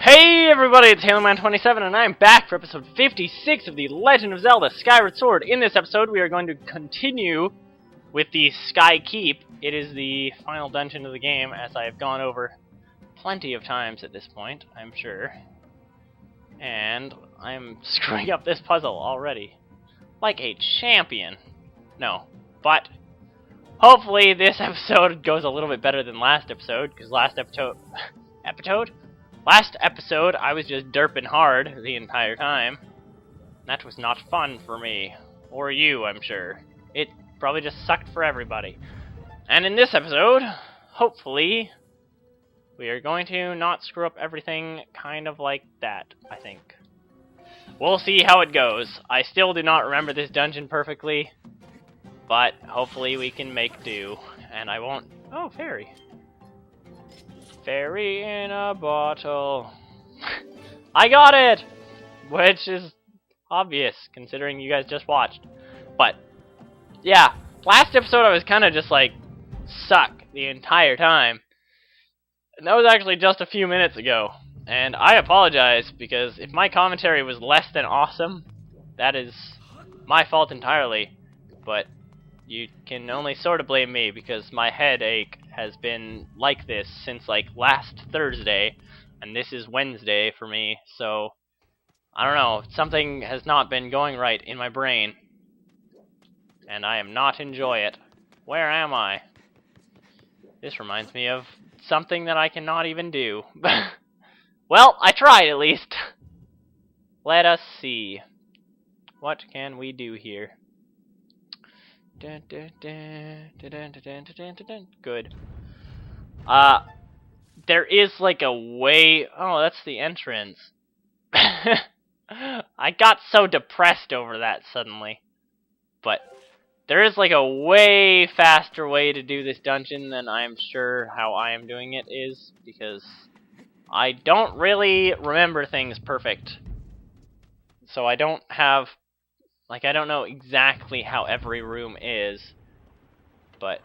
Hey everybody, it's HaloMan27 and I'm back for episode 56 of The Legend of Zelda Skyward Sword. In this episode we are going to continue with the Sky Keep. It is the final dungeon of the game, as I have gone over plenty of times at this point, I'm sure. And I'm screwing up this puzzle already. Like a champion. No, but hopefully this episode goes a little bit better than last episode, because last episode I was just derping hard the entire time. That was not fun for me. Or you, I'm sure. It probably just sucked for everybody. And in this episode, hopefully, we are going to not screw up everything kind of like that, I think. We'll see how it goes. I still do not remember this dungeon perfectly, but hopefully we can make do. And I won't... Oh, fairy. Fairy in a bottle. I got it! Which is obvious, considering you guys just watched. But, yeah. Last episode I was kind of just like, suck the entire time. And that was actually just a few minutes ago. And I apologize, because if my commentary was less than awesome, that is my fault entirely. But you can only sort of blame me, because my headache has been like this since like last Thursday, and this is Wednesday for me, so I don't know, something has not been going right in my brain, and I am not enjoy it. Where am I? This reminds me of something that I cannot even do. Well, I tried at least. Let us see. What can we do here? Good. There is like a way... Oh, that's the entrance. I got so depressed over that suddenly. But there is like a way faster way to do this dungeon than I'm sure how I am doing it is, because I don't really remember things perfect. So I don't have... Like, I don't know exactly how every room is, but...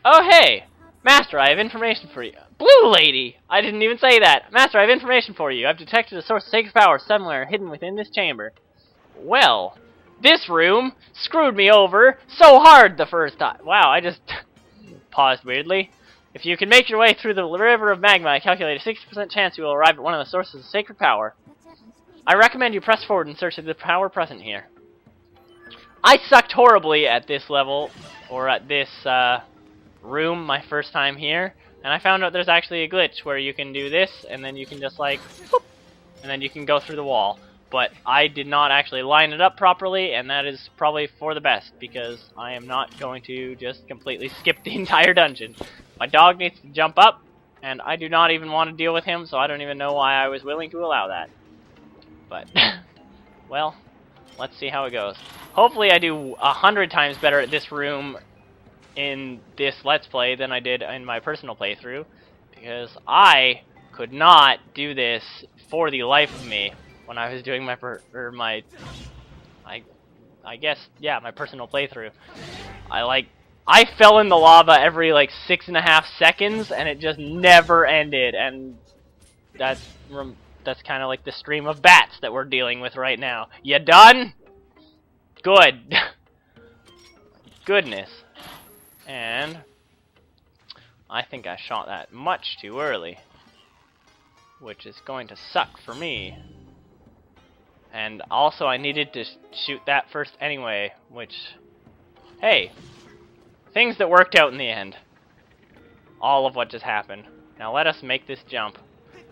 Oh, hey! Master, I have information for you. Blue Lady! I didn't even say that! Master, I have information for you. I've detected a source of sacred power somewhere hidden within this chamber. Well, this room screwed me over so hard the first time. Wow, I just paused weirdly. If you can make your way through the river of magma, I calculate a 60% chance you will arrive at one of the sources of sacred power. I recommend you press forward in search of the power present here. I sucked horribly at this level, or at this room my first time here, and I found out there's actually a glitch where you can do this, and then you can just like, whoop, and then you can go through the wall. But I did not actually line it up properly, and that is probably for the best, because I am not going to just completely skip the entire dungeon. My dog needs to jump up, and I do not even want to deal with him, so I don't even know why I was willing to allow that. But, well... Let's see how it goes. Hopefully I do 100 times better at this room in this Let's Play than I did in my personal playthrough, because I could not do this for the life of me when I was doing my my personal playthrough. I fell in the lava every like 6.5 seconds, and it just never ended, and that's kind of like the stream of bats that we're dealing with right now. You done? Good. Goodness. And I think I shot that much too early, which is going to suck for me. And also I needed to shoot that first anyway, which, hey, things that worked out in the end. All of what just happened. Now let us make this jump.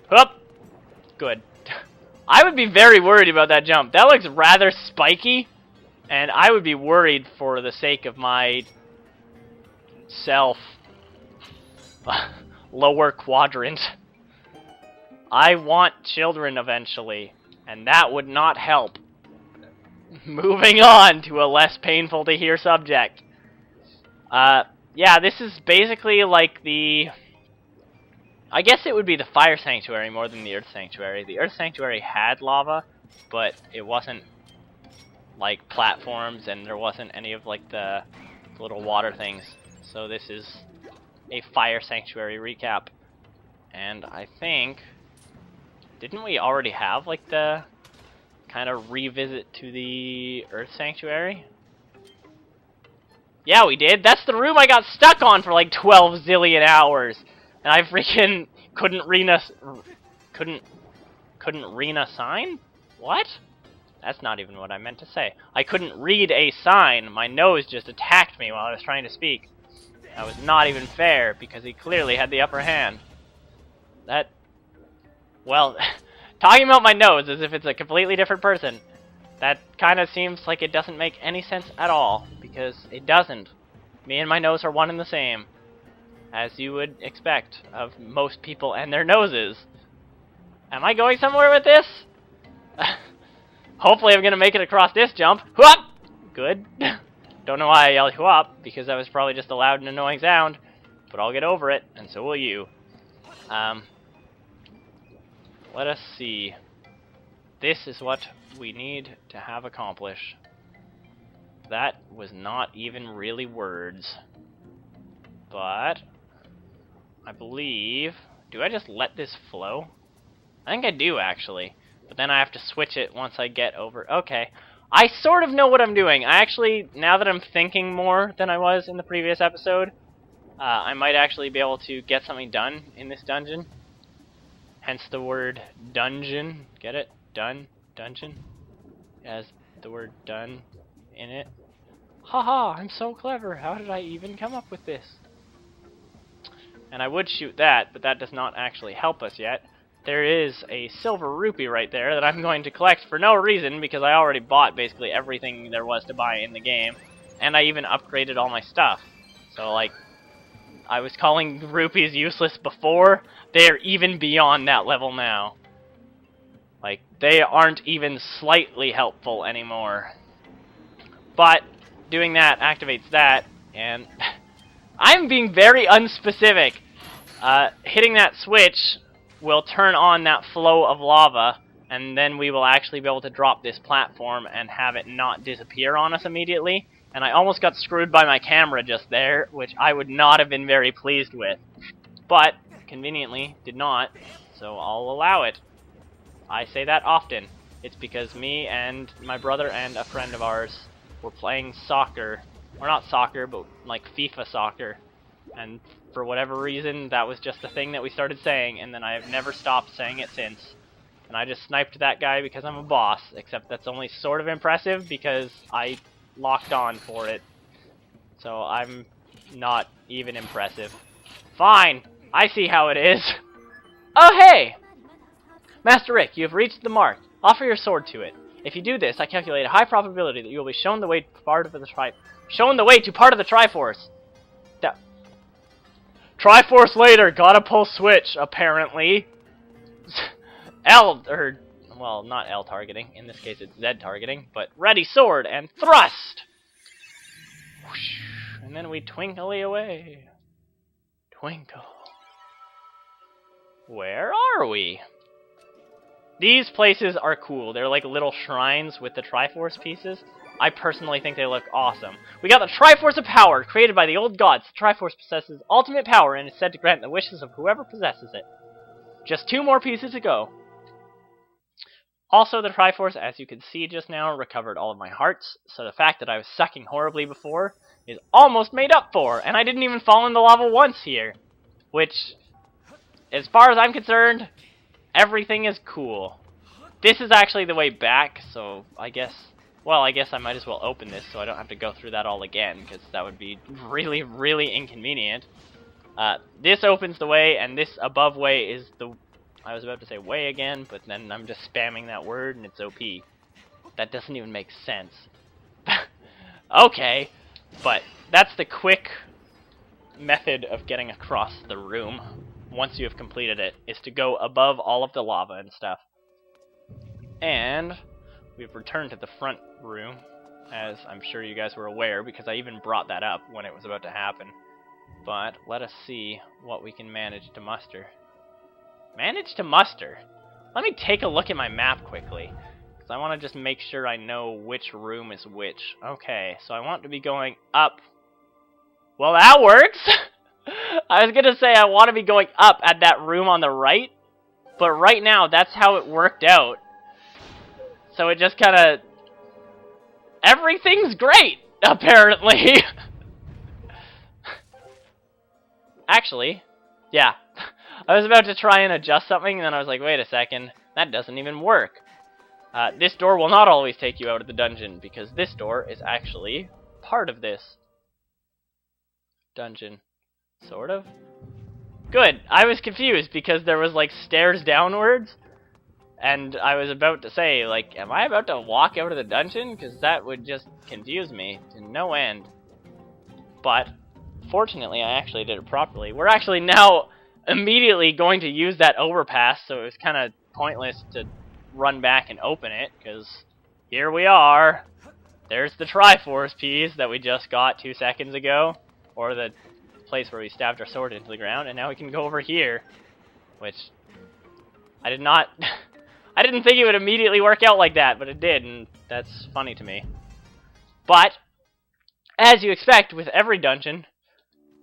Hup! Good. I would be very worried about that jump. That looks rather spiky, and I would be worried for the sake of my self. Lower quadrant. I want children eventually, and that would not help. Moving on to a less painful to hear subject. Yeah, this is basically like the... I guess it would be the Fire Sanctuary more than the Earth Sanctuary. The Earth Sanctuary had lava, but it wasn't like platforms, and there wasn't any of like the little water things. So this is a Fire Sanctuary recap. And I think Didn't we already have, like, the kind of revisit to the Earth Sanctuary? Yeah, we did. That's the room I got stuck on for, like, 12 zillion hours. And I freaking couldn't read a sign? What? That's not even what I meant to say. I couldn't read a sign. My nose just attacked me while I was trying to speak. That was not even fair, because he clearly had the upper hand. Well, talking about my nose as if it's a completely different person, that kind of seems like it doesn't make any sense at all, because it doesn't. Me and my nose are one and the same, as you would expect of most people and their noses. Am I going somewhere with this? Hopefully I'm going to make it across this jump. Whoop! Good. Don't know why I yelled whoop, because that was probably just a loud and annoying sound. But I'll get over it, and so will you. Let us see. This is what we need to have accomplished. That was not even really words. But I believe... Do I just let this flow? I think I do, actually. But then I have to switch it once I get over... Okay. I sort of know what I'm doing. I actually, now that I'm thinking more than I was in the previous episode, I might actually be able to get something done in this dungeon. Hence the word dungeon. Get it? Dungeon. It has the word done in it. Haha, I'm so clever. How did I even come up with this? And I would shoot that, but that does not actually help us yet. There is a silver rupee right there that I'm going to collect for no reason, because I already bought basically everything there was to buy in the game. And I even upgraded all my stuff. So, like, I was calling rupees useless before. They're even beyond that level now. Like, they aren't even slightly helpful anymore. But doing that activates that, and I'm being very unspecific. Hitting that switch will turn on that flow of lava, and then we will actually be able to drop this platform and have it not disappear on us immediately. And I almost got screwed by my camera just there, which I would not have been very pleased with. But, conveniently, did not, so I'll allow it. I say that often. It's because me and my brother and a friend of ours were playing soccer. Or not soccer, but like FIFA soccer. And for whatever reason, that was just the thing that we started saying, and then I have never stopped saying it since. And I just sniped that guy because I'm a boss, except that's only sort of impressive because I locked on for it. So I'm not even impressive. Fine! I see how it is. Oh, hey! Master Rick, you have reached the mark. Offer your sword to it. If you do this, I calculate a high probability that you will be shown the way to part of the Triforce. Triforce later, gotta pull switch, apparently. Well, not L targeting. In this case, it's Z targeting. But ready sword and thrust! Whoosh, and then we twinkly away. Twinkle. Where are we? These places are cool. They're like little shrines with the Triforce pieces. I personally think they look awesome. We got the Triforce of Power, created by the old gods. The Triforce possesses ultimate power and is said to grant the wishes of whoever possesses it. Just 2 more pieces to go. Also, the Triforce, as you can see just now, recovered all of my hearts, so the fact that I was sucking horribly before is almost made up for, and I didn't even fall in the lava once here. Which, as far as I'm concerned, everything is cool. This is actually the way back, so I guess I might as well open this so I don't have to go through that all again, because that would be really, really inconvenient. This opens the way, and this above way is the... I was about to say way again, but then I'm just spamming that word, and it's OP. That doesn't even make sense. Okay, but that's the quick method of getting across the room, once you have completed it, is to go above all of the lava and stuff. And we've returned to the front room, as I'm sure you guys were aware, because I even brought that up when it was about to happen. But let us see what we can manage to muster. Manage to muster? Let me take a look at my map quickly, because I want to just make sure I know which room is which. Okay, so I want to be going up. Well, that works! I was going to say I want to be going up at that room on the right, but right now that's how it worked out. So it just kind of... Everything's great, apparently. Actually, yeah. I was about to try and adjust something, and then I was like, wait a second, that doesn't even work. This door will not always take you out of the dungeon, because this door is actually part of this dungeon. Sort of. Good. I was confused, because there was, like, stairs downwards, and I was about to say, like, am I about to walk out of the dungeon? Because that would just confuse me to no end. But, fortunately, I actually did it properly. We're actually now immediately going to use that overpass, so it was kind of pointless to run back and open it, because here we are. There's the Triforce piece that we just got 2 seconds ago, or the place where we stabbed our sword into the ground, and now we can go over here, which I did not... I didn't think it would immediately work out like that, but it did, and that's funny to me. But, as you expect with every dungeon,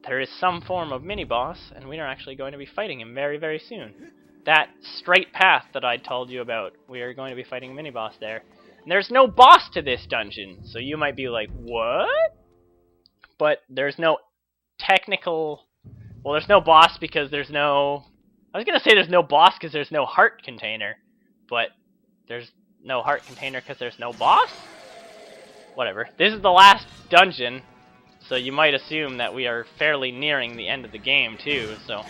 there is some form of mini-boss, and we are actually going to be fighting him very, very soon. That straight path that I told you about, we are going to be fighting a mini-boss there. And there's no boss to this dungeon, so you might be like, what? But there's no technical... Well, there's no boss because there's no... I was going to say there's no boss because there's no heart container, but there's no heart container because there's no boss? Whatever. This is the last dungeon, so you might assume that we are fairly nearing the end of the game, too, so...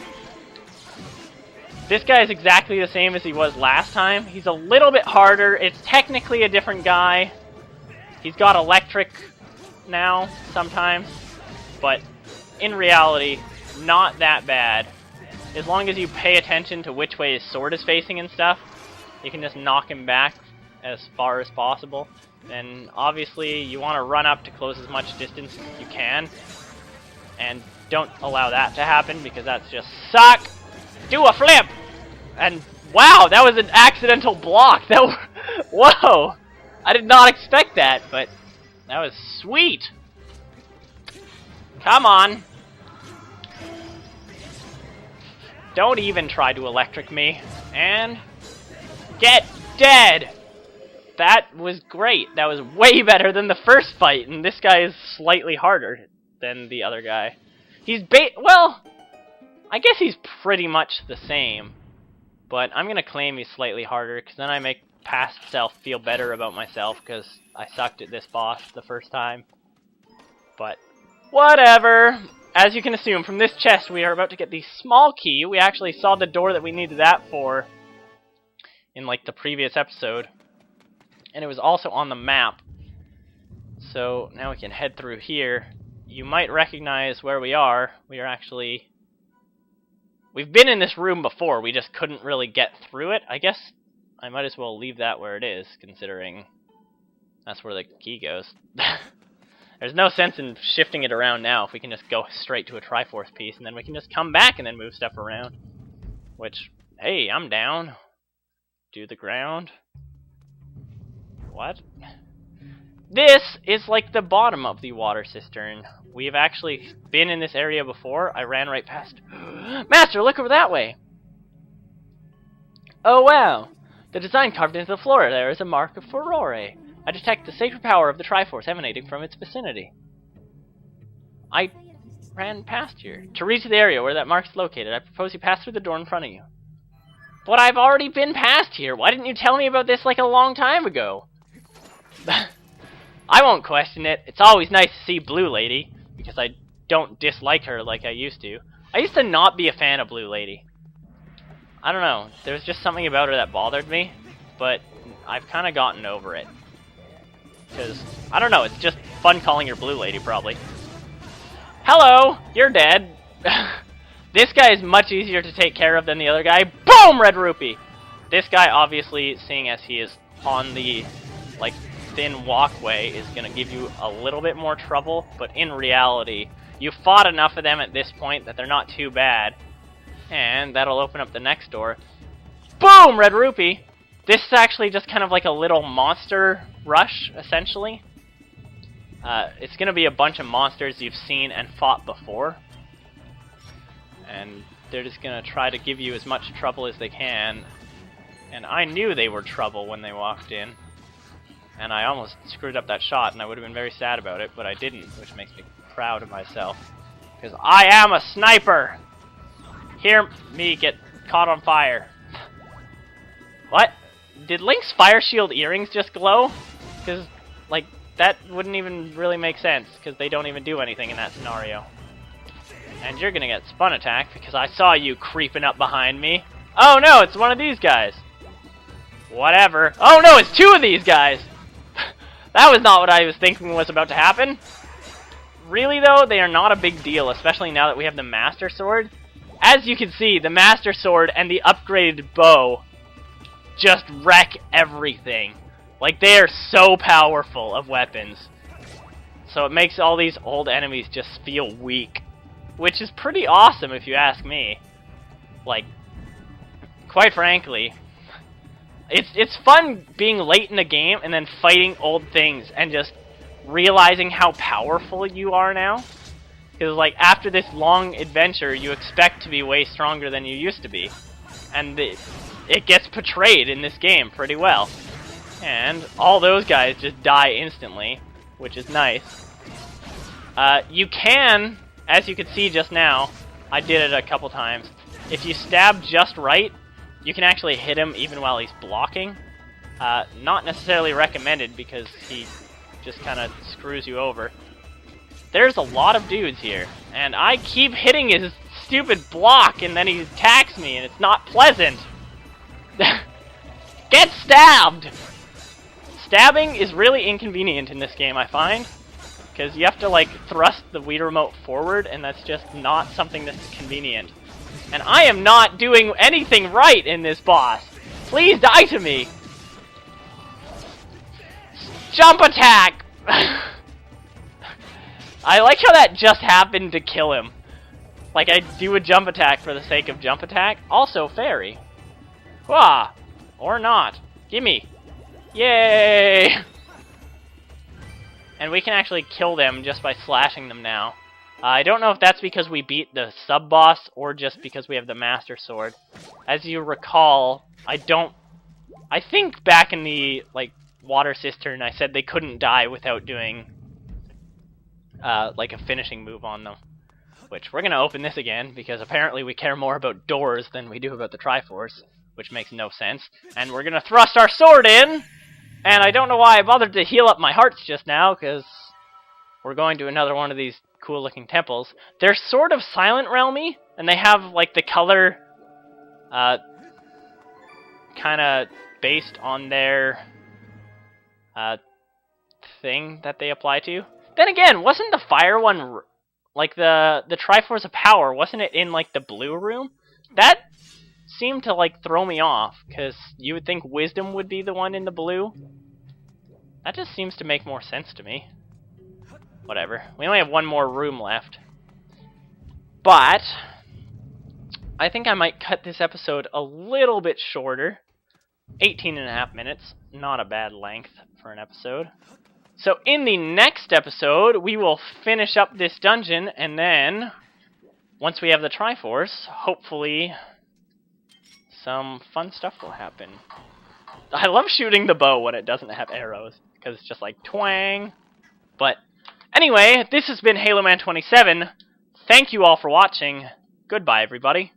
This guy is exactly the same as he was last time. He's a little bit harder. It's technically a different guy. He's got electric now, sometimes. But, in reality, not that bad. As long as you pay attention to which way his sword is facing and stuff, you can just knock him back as far as possible. And obviously, you want to run up to close as much distance as you can. And don't allow that to happen, because that's just suck. Do a flip! And wow, that was an accidental block. Whoa! I did not expect that, but that was sweet. Come on. Don't even try to electric me. And get dead! That was great. That was way better than the first fight, and this guy is slightly harder than the other guy. He's well, I guess he's pretty much the same, but I'm gonna claim he's slightly harder, because then I make past self feel better about myself, because I sucked at this boss the first time. But, whatever! As you can assume, from this chest we are about to get the small key. We actually saw the door that we needed that for in, like, the previous episode. And it was also on the map. So, now we can head through here. You might recognize where we are. We are actually... We've been in this room before, we just couldn't really get through it. I guess I might as well leave that where it is, considering that's where the key goes. There's no sense in shifting it around now if we can just go straight to a Triforce piece, and then we can just come back and then move stuff around. Which, hey, I'm down. Do the ground. What? This is like the bottom of the water cistern. We've actually been in this area before. I ran right past. Master, look over that way! Oh wow! The design carved into the floor there is a mark of furore. I detect the sacred power of the Triforce emanating from its vicinity. I ran past here. To reach the area where that mark is located, I propose you pass through the door in front of you. But I've already been past here. Why didn't you tell me about this like a long time ago? I won't question it. It's always nice to see Blue Lady, because I don't dislike her like I used to. I used to not be a fan of Blue Lady. I don't know. There was just something about her that bothered me, but I've kind of gotten over it. Because, I don't know, it's just fun calling her Blue Lady, probably. Hello! You're dead. This guy is much easier to take care of than the other guy. Boom! Red Rupee! This guy, obviously, seeing as he is on the, like, thin walkway, is going to give you a little bit more trouble, but in reality, you fought enough of them at this point that they're not too bad. And that'll open up the next door. Boom! Red Rupee! This is actually just kind of like a little monster rush, essentially. It's going to be a bunch of monsters you've seen and fought before. And they're just gonna try to give you as much trouble as they can. And I knew they were trouble when they walked in. And I almost screwed up that shot, and I would have been very sad about it, but I didn't, which makes me proud of myself. Because I am a sniper! Hear me get caught on fire. What? Did Link's fire shield earrings just glow? Because, like, that wouldn't even really make sense, because they don't even do anything in that scenario. And you're gonna get spun attack, because I saw you creeping up behind me. Oh no, it's one of these guys. Whatever. Oh no, it's two of these guys! That was not what I was thinking was about to happen. Really though, they are not a big deal, especially now that we have the Master Sword. As you can see, the Master Sword and the upgraded bow just wreck everything. Like, they are so powerful of weapons. So it makes all these old enemies just feel weak. Which is pretty awesome if you ask me. Like, quite frankly, it's fun being late in the game and then fighting old things and just realizing how powerful you are now. Because, like, after this long adventure, you expect to be way stronger than you used to be. And it gets portrayed in this game pretty well. And all those guys just die instantly, which is nice. You can, as you could see just now, I did it a couple times, if you stab just right, you can actually hit him even while he's blocking. Not necessarily recommended because he just kind of screws you over. There's a lot of dudes here, and I keep hitting his stupid block and then he attacks me and it's not pleasant. Get stabbed! Stabbing is really inconvenient in this game, I find. Because you have to, like, thrust the Wii Remote forward, and that's just not something that's convenient. And I am not doing anything right in this boss. Please die to me! Jump attack! I like how that just happened to kill him. Like, I do a jump attack for the sake of jump attack. Also, fairy. Wah! Or not. Gimme. Yay! And we can actually kill them just by slashing them now. I don't know if that's because we beat the sub-boss or just because we have the Master Sword. As you recall, I think back in the, like, water cistern I said they couldn't die without doing, like, a finishing move on them. Which, we're gonna open this again, because apparently we care more about doors than we do about the Triforce, which makes no sense. And we're gonna thrust our sword in! And I don't know why I bothered to heal up my hearts just now, because we're going to another one of these cool-looking temples. They're sort of Silent Realm-y, and they have, like, the color kind of based on their thing that they apply to. Then again, wasn't the fire one, like, the Triforce of Power, wasn't it in, like, the blue room? That seemed to, like, throw me off, because you would think Wisdom would be the one in the blue. That just seems to make more sense to me. Whatever. We only have one more room left. But I think I might cut this episode a little bit shorter. 18.5 minutes. Not a bad length for an episode. So in the next episode, we will finish up this dungeon, and then, once we have the Triforce, hopefully some fun stuff will happen. I love shooting the bow when it doesn't have arrows, because it's just like twang. But anyway, this has been Halo Man 27. Thank you all for watching. Goodbye, everybody.